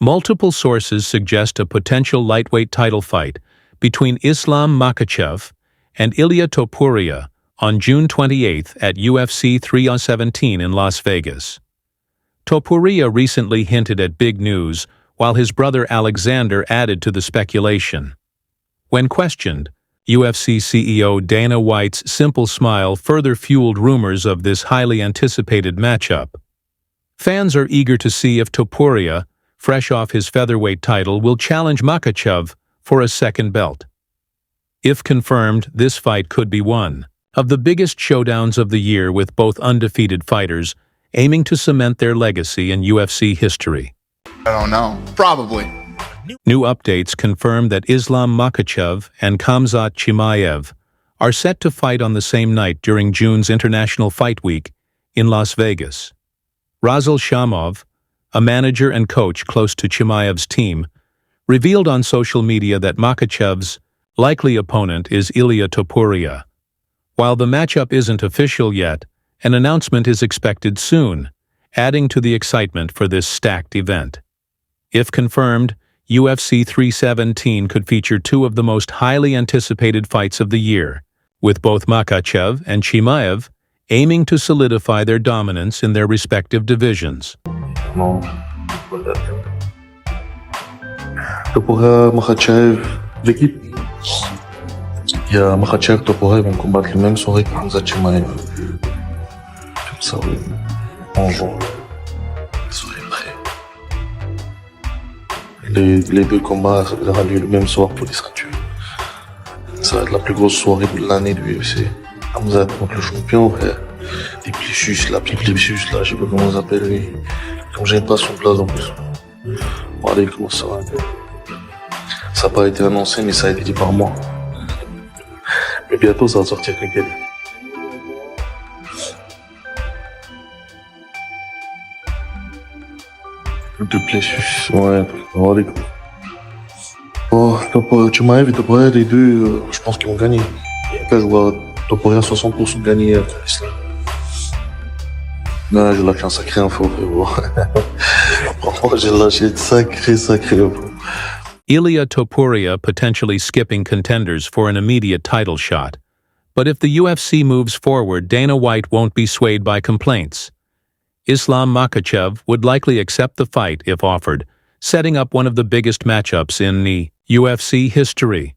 Multiple sources suggest a potential lightweight title fight between Islam Makhachev and Ilia Topuria on June 28 at UFC 317 in Las Vegas. Topuria recently hinted at big news, while his brother Alexander added to the speculation. When questioned, UFC CEO Dana White's simple smile further fueled rumors of this highly anticipated matchup. Fans are eager to see if Topuria, fresh off his featherweight title, will challenge Makhachev for a second belt. If confirmed, this fight could be one of the biggest showdowns of the year, with both undefeated fighters aiming to cement their legacy in UFC history. I don't know. Probably. New updates confirm that Islam Makhachev and Khamzat Chimaev are set to fight on the same night during June's International Fight Week in Las Vegas. Razil Shamov, a manager and coach close to Chimaev's team, revealed on social media that Makhachev's likely opponent is Ilia Topuria. While the matchup isn't official yet, an announcement is expected soon, adding to the excitement for this stacked event. If confirmed, UFC 317 could feature two of the most highly anticipated fights of the year, with both Makhachev and Chimaev aiming to solidify their dominance in their respective divisions. Topuria, Makhachev, l'équipe. Il y a Makhachev, Topuria, ils vont combattre le même soirée que Khamzat Chimaev. Comme ça, oui. En juin. Soirée prêt. Les deux combats aura lieu le même soir pour les ceintures. Ça va être la plus grosse soirée de l'année du UFC. Khamzat contre le champion, frère. Les plichus là, je sais pas comment on s'appelle lui. Comme j'aime pas son blaze en plus. Bon, allez, comment ça va? Ça n'a pas été annoncé, mais ça a été dit par moi. Mais bientôt, ça va sortir avec elle. De plichus, ouais, allez. Oh, Chimaev et Topuria, les deux, je pense qu'ils vont gagner. Après, je vois Topuria 60% gagner contre l'Islam. Non, j'ai lâché un sacré info, frérot. Franchement, j'ai lâché une sacré info. Ilia Topuria potentially skipping contenders for an immediate title shot. But if the UFC moves forward, Dana White won't be swayed by complaints. Islam Makhachev would likely accept the fight if offered, setting up one of the biggest matchups in the UFC history.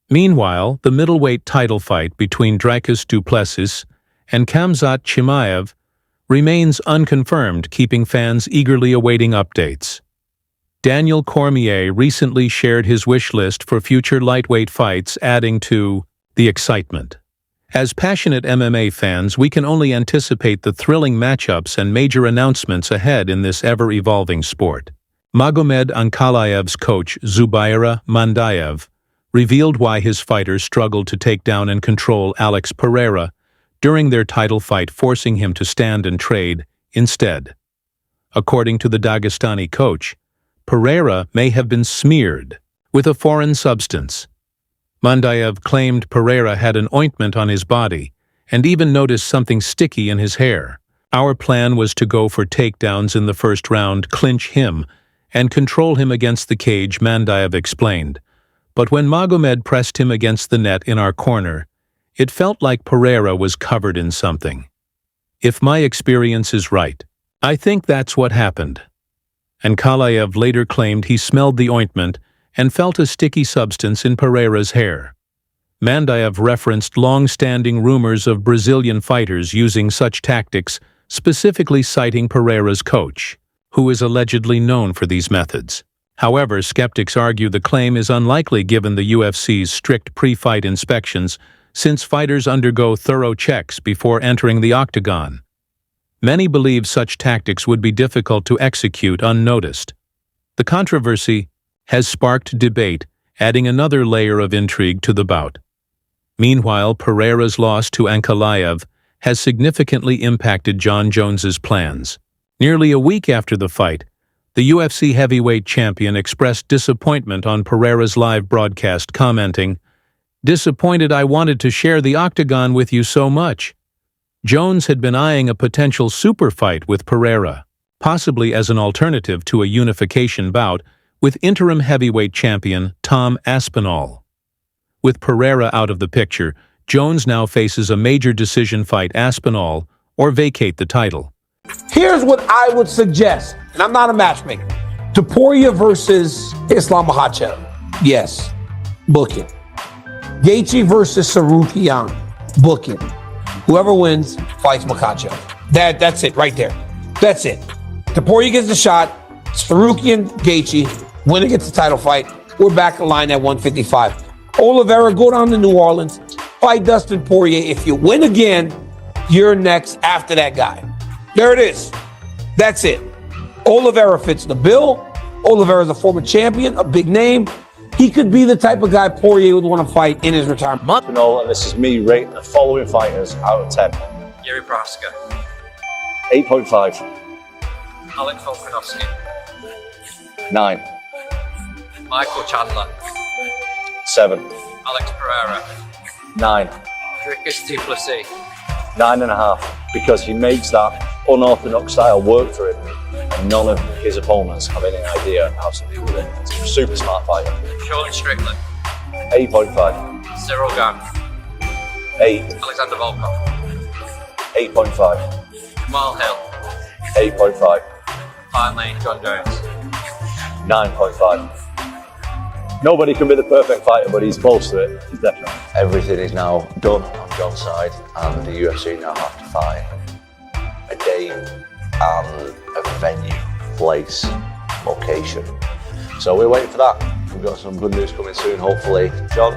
Meanwhile, the middleweight title fight between Dricus du Plessis and Khamzat Chimaev remains unconfirmed, keeping fans eagerly awaiting updates. Daniel Cormier recently shared his wish list for future lightweight fights, adding to the excitement. As passionate MMA fans, we can only anticipate the thrilling matchups and major announcements ahead in this ever-evolving sport. Magomed Ankalaev's coach, Zubaira Mandaev, revealed why his fighters struggled to take down and control Alex Pereira during their title fight, forcing him to stand and trade instead. According to the Dagestani coach, Pereira may have been smeared with a foreign substance. Mandaev claimed Pereira had an ointment on his body and even noticed something sticky in his hair. Our plan was to go for takedowns in the first round, clinch him, and control him against the cage, Mandaev explained. But when Magomed pressed him against the net in our corner, it felt like Pereira was covered in something. If my experience is right, I think that's what happened. Ankalaev later claimed he smelled the ointment and felt a sticky substance in Pereira's hair. Mandaev referenced long-standing rumors of Brazilian fighters using such tactics, specifically citing Pereira's coach, who is allegedly known for these methods. However, skeptics argue the claim is unlikely given the UFC's strict pre-fight inspections, since fighters undergo thorough checks before entering the octagon. Many believe such tactics would be difficult to execute unnoticed. The controversy has sparked debate, adding another layer of intrigue to the bout. Meanwhile, Pereira's loss to Ankalaev has significantly impacted Jon Jones's plans. Nearly a week after the fight, the UFC heavyweight champion expressed disappointment on Pereira's live broadcast, commenting, "Disappointed I wanted to share the octagon with you so much." Jones had been eyeing a potential super fight with Pereira. possibly as an alternative to a unification bout with interim heavyweight champion Tom Aspinall. With Pereira out of the picture, Jones now faces a major decision: fight Aspinall or vacate the title. Here's what I would suggest, and I'm not a matchmaker. Topuria versus Islam Makhachev. Yes, book it. Gaethje versus Sarukian. Book it. Whoever wins fights Makhachev. That's it right there. That's it. Topuria gets the shot. Sarukian, Gaethje. Winner gets the title fight. We're back in line at 155. Oliveira, go down to New Orleans. Fight Dustin Poirier. If you win again, you're next after that guy. There it is. That's it. Oliveira fits the bill. Oliveira is a former champion, a big name. He could be the type of guy Poirier would want to fight in his retirement. And this is me rating the following fighters out of 10. Yuri Prohaska, 8.5. Alex Volkanovski, 9. Michael Chandler, 7. Alex Pereira, 9. Dricus Duplessis, 9.5. Because he makes that unorthodox style work for him, and none of his opponents have any idea how to deal with it. He's a super smart fighter. Sean Strickland, 8.5. Cyril Gane, 8. Alexander Volkov, 8.5. Jamal Hill, 8.5. finally John Jones. 9.5. Nobody can be the perfect fighter, but he's close to it. He's definitely. Everything is now done on John's side, and the UFC now have to find a date and a venue, place, location. So we're waiting for that. We've got some good news coming soon, hopefully. John,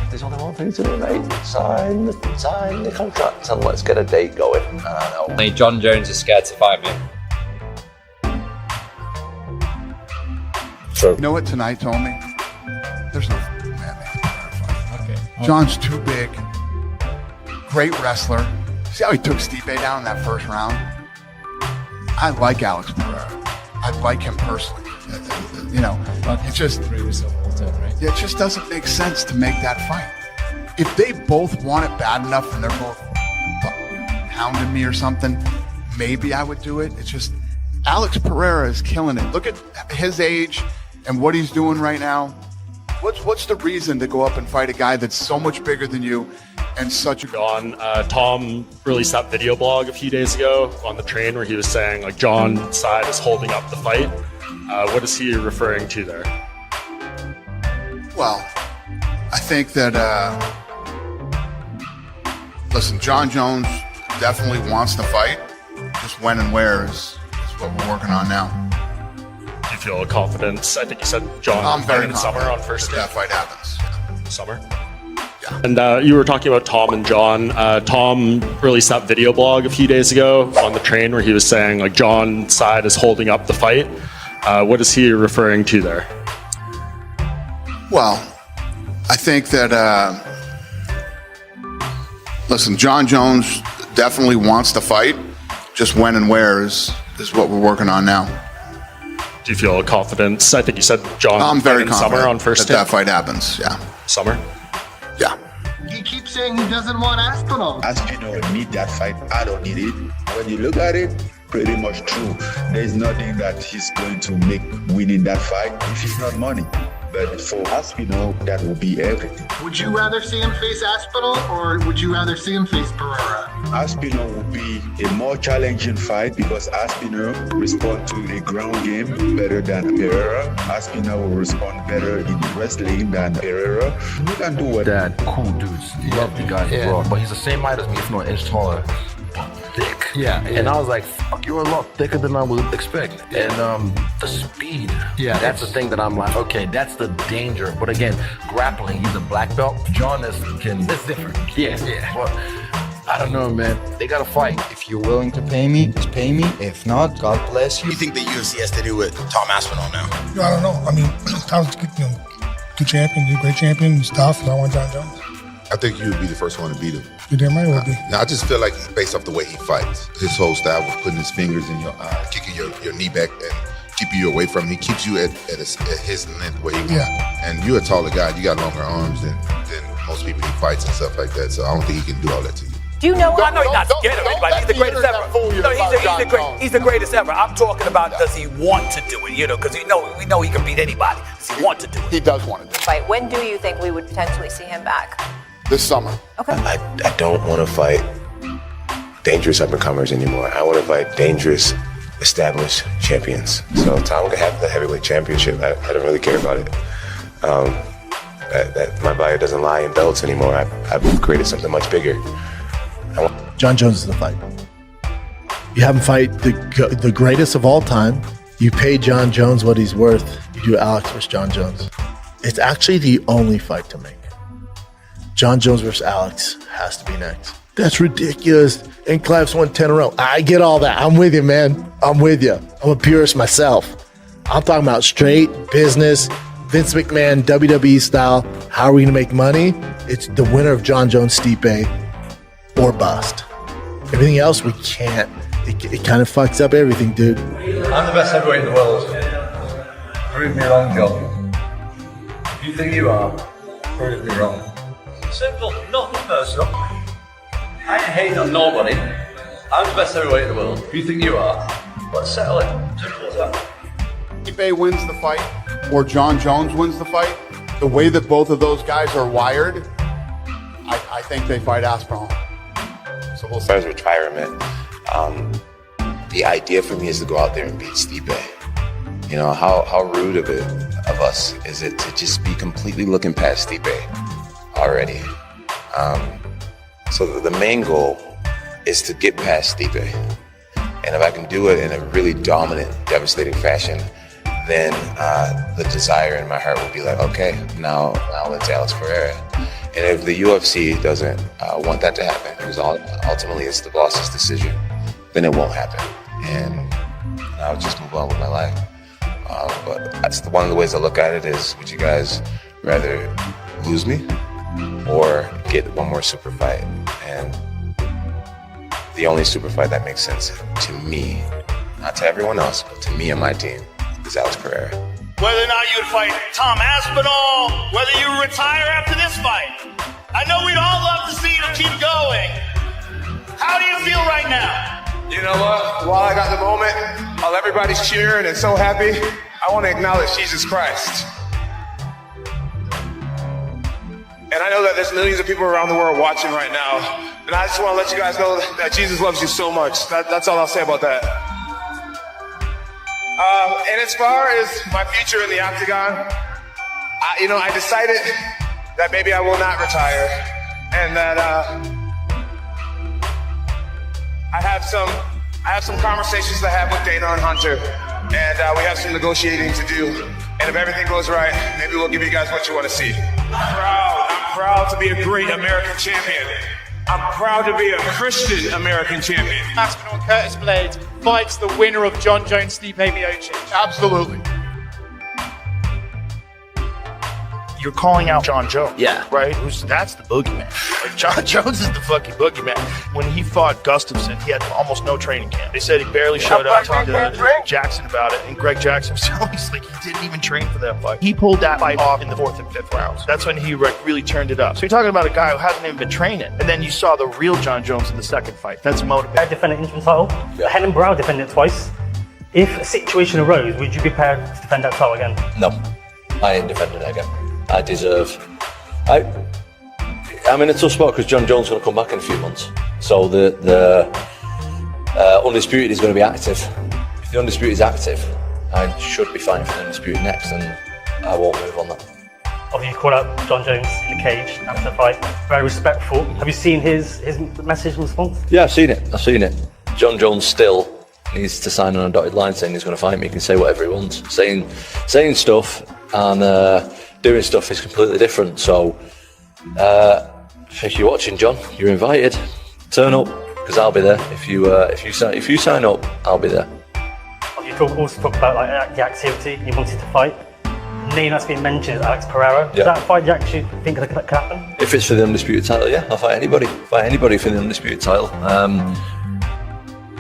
there's only one thing to do, mate. Sign the contract and let's get a date going. And I know. John Jones is scared to fight me. True. You know what tonight told me? There's no man making a better fight. Okay. John's too big. Great wrestler. See how he took Stipe down in that first round? I like Alex Pereira. I like him personally. You know, it just doesn't make sense to make that fight. If they both want it bad enough and they're both hounding me or something, maybe I would do it. It's just Alex Pereira is killing it. Look at his age and what he's doing right now. What's the reason to go up and fight a guy that's so much bigger than you and such a... Tom released that video blog a few days ago on the train where he was saying like John's side is holding up the fight. What is he referring to there? Well, I think that, listen, John Jones definitely wants to fight. Just when and where is what we're working on now. Do you feel confidence? I think you said John I'm very in summer on first day. That fight happens. Summer? Yeah. And you were talking about Tom and John. Tom released that video blog a few days ago on the train where he was saying like John's side is holding up the fight. What is he referring to there? Well, I think that, listen, John Jones definitely wants to fight. Just when and where is what we're working on now. Do you feel confidence? I think you said John I'm very in confident summer on first day. that fight happens. Yeah. Summer? Yeah. He keeps saying he doesn't want Aspinall. Aspinall need that fight. I don't need it. When you look at it, pretty much true. There's nothing that he's going to make winning that fight if it's not money. But for Aspinall, that will be everything. Would you rather see him face Aspinall or would you rather see him face Pereira? Aspinall will be a more challenging fight because Aspinall responds to the ground game better than Pereira. Aspinall will respond better in wrestling than Pereira. You can do what Dad, cool dudes. Love the guy, bro. But he's the same height as me, if not an inch taller. Thick. Yeah. And I was like, fuck, you're a lot thicker than I would expect. And the speed. Yeah. That's the thing that I'm like, okay, that's the danger. But again, grappling, he's a black belt. John it's different. Yeah. But I don't know, man. They gotta fight. If you're willing to pay me, just pay me. If not, God bless you. What do you think the UFC has to do with Tom Aspinall now? I don't know. I mean, Tom's good champion, he's a great champion, he's tough. I want John Jones. I think you would be the first one to beat him. You damn right would be. Now, I just feel like based off the way he fights, his whole style of putting his fingers in your eye, kicking your knee back and keeping you away from him. He keeps you at his length where he wants. Yeah. And you're a taller guy. You got longer arms than most people he fights and stuff like that. So I don't think he can do all that to you. Do you know? I know he's not scared of anybody. He's the greatest ever. No, he's the greatest ever. I'm talking about does he want to do it? You know, because we know he can beat anybody. Does he want to do it? He does want to do it. Fight. When do you think we would potentially see him back? This summer. Okay. I don't want to fight dangerous up-and-comers anymore. I want to fight dangerous, established champions. So Tom could have the heavyweight championship. I don't really care about it. That my value doesn't lie in belts anymore. I've created something much bigger. John Jones is the fight. You have him fight the greatest of all time. You pay John Jones what he's worth. You do Alex versus John Jones. It's actually the only fight to make. John Jones versus Alex has to be next. That's ridiculous. And Clive's won 10 in a row. I get all that. I'm with you, man. I'm with you. I'm a purist myself. I'm talking about straight business, Vince McMahon, WWE style. How are we going to make money? It's the winner of John Jones, Stipe, or bust. Everything else, we can't. It kind of fucks up everything, dude. I'm the best heavyweight in the world. Prove me wrong, John. If you think you are, prove me wrong. Simple, nothing personal. I ain't hating on nobody. I'm the best heavyweight in the world. If you think you are, let's settle it. Simple as that. Stipe wins the fight, or John Jones wins the fight, the way that both of those guys are wired, I think they fight Aspinall. So we'll see. As retirement, the idea for me is to go out there and beat Stipe. You know, how rude of us is it to just be completely looking past Stipe already? So the main goal is to get past Stipe. And if I can do it in a really dominant, devastating fashion, then the desire in my heart will be like, okay, now it's Alex Pereira. And if the UFC doesn't want that to happen, because ultimately it's the boss's decision, then it won't happen. And I'll just move on with my life. But that's one of the ways I look at it is, would you guys rather lose me or get one more super fight? And the only super fight that makes sense to me, not to everyone else, but to me and my team, is Alex Pereira. Whether or not you would fight Tom Aspinall, whether you retire after this fight. I know we'd all love to see you keep going. How do you feel right now? You know what? While I got the moment, while everybody's cheering and so happy, I want to acknowledge Jesus Christ. And I know that there's millions of people around the world watching right now. And I just want to let you guys know that Jesus loves you so much. That's all I'll say about that. And as far as my future in the octagon, I decided that maybe I will not retire, and that I have some conversations to have with Dana and Hunter, and we have some negotiating to do. And if everything goes right, maybe we'll give you guys what you want to see. I'm proud to be a great American champion. I'm proud to be a Christian American champion. Aspinall Curtis Blades fights the winner of John Jones, Stipe Miocic. Absolutely. You're calling out John Jones. Yeah. Right? That's the boogeyman. Like, John Jones is the fucking boogeyman. When he fought Gustafsson, he had almost no training camp. They said he barely showed up. I talked to Jackson about it, and Greg Jackson was telling me like he didn't even train for that fight. He pulled that fight off in the 4th and 5th rounds. That's when he really turned it up. So you're talking about a guy who hasn't even been training. And then you saw the real John Jones in the second fight. That's motivating. I defended the interim title. Helen Brow defended it twice. If a situation arose, would you be prepared to defend that title again? No, I ain't defending it again. I'm in a tough spot because John Jones is going to come back in a few months. So the Undisputed is going to be active. If the Undisputed is active, I should be fighting for the Undisputed next, and I won't move on that. Obviously, you called out John Jones in the cage after the fight. Very respectful. Have you seen his message and response? Yeah, I've seen it. John Jones still needs to sign on a dotted line saying he's going to fight me. He can say whatever he wants. Saying stuff and doing stuff is completely different. So if you're watching, John, you're invited. Turn up because I'll be there. If you sign up, I'll be there. You also talk about like the activity you wanted to fight. Name that's been mentioned is Alex Pereira. Is that a fight you actually think could happen? If it's for the Undisputed title, yeah, I'll fight anybody. Fight anybody for the Undisputed title.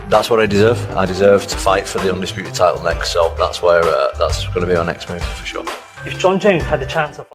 That's what I deserve. I deserve to fight for the Undisputed title next. So that's going to be our next move for sure. If John Jones had the chance of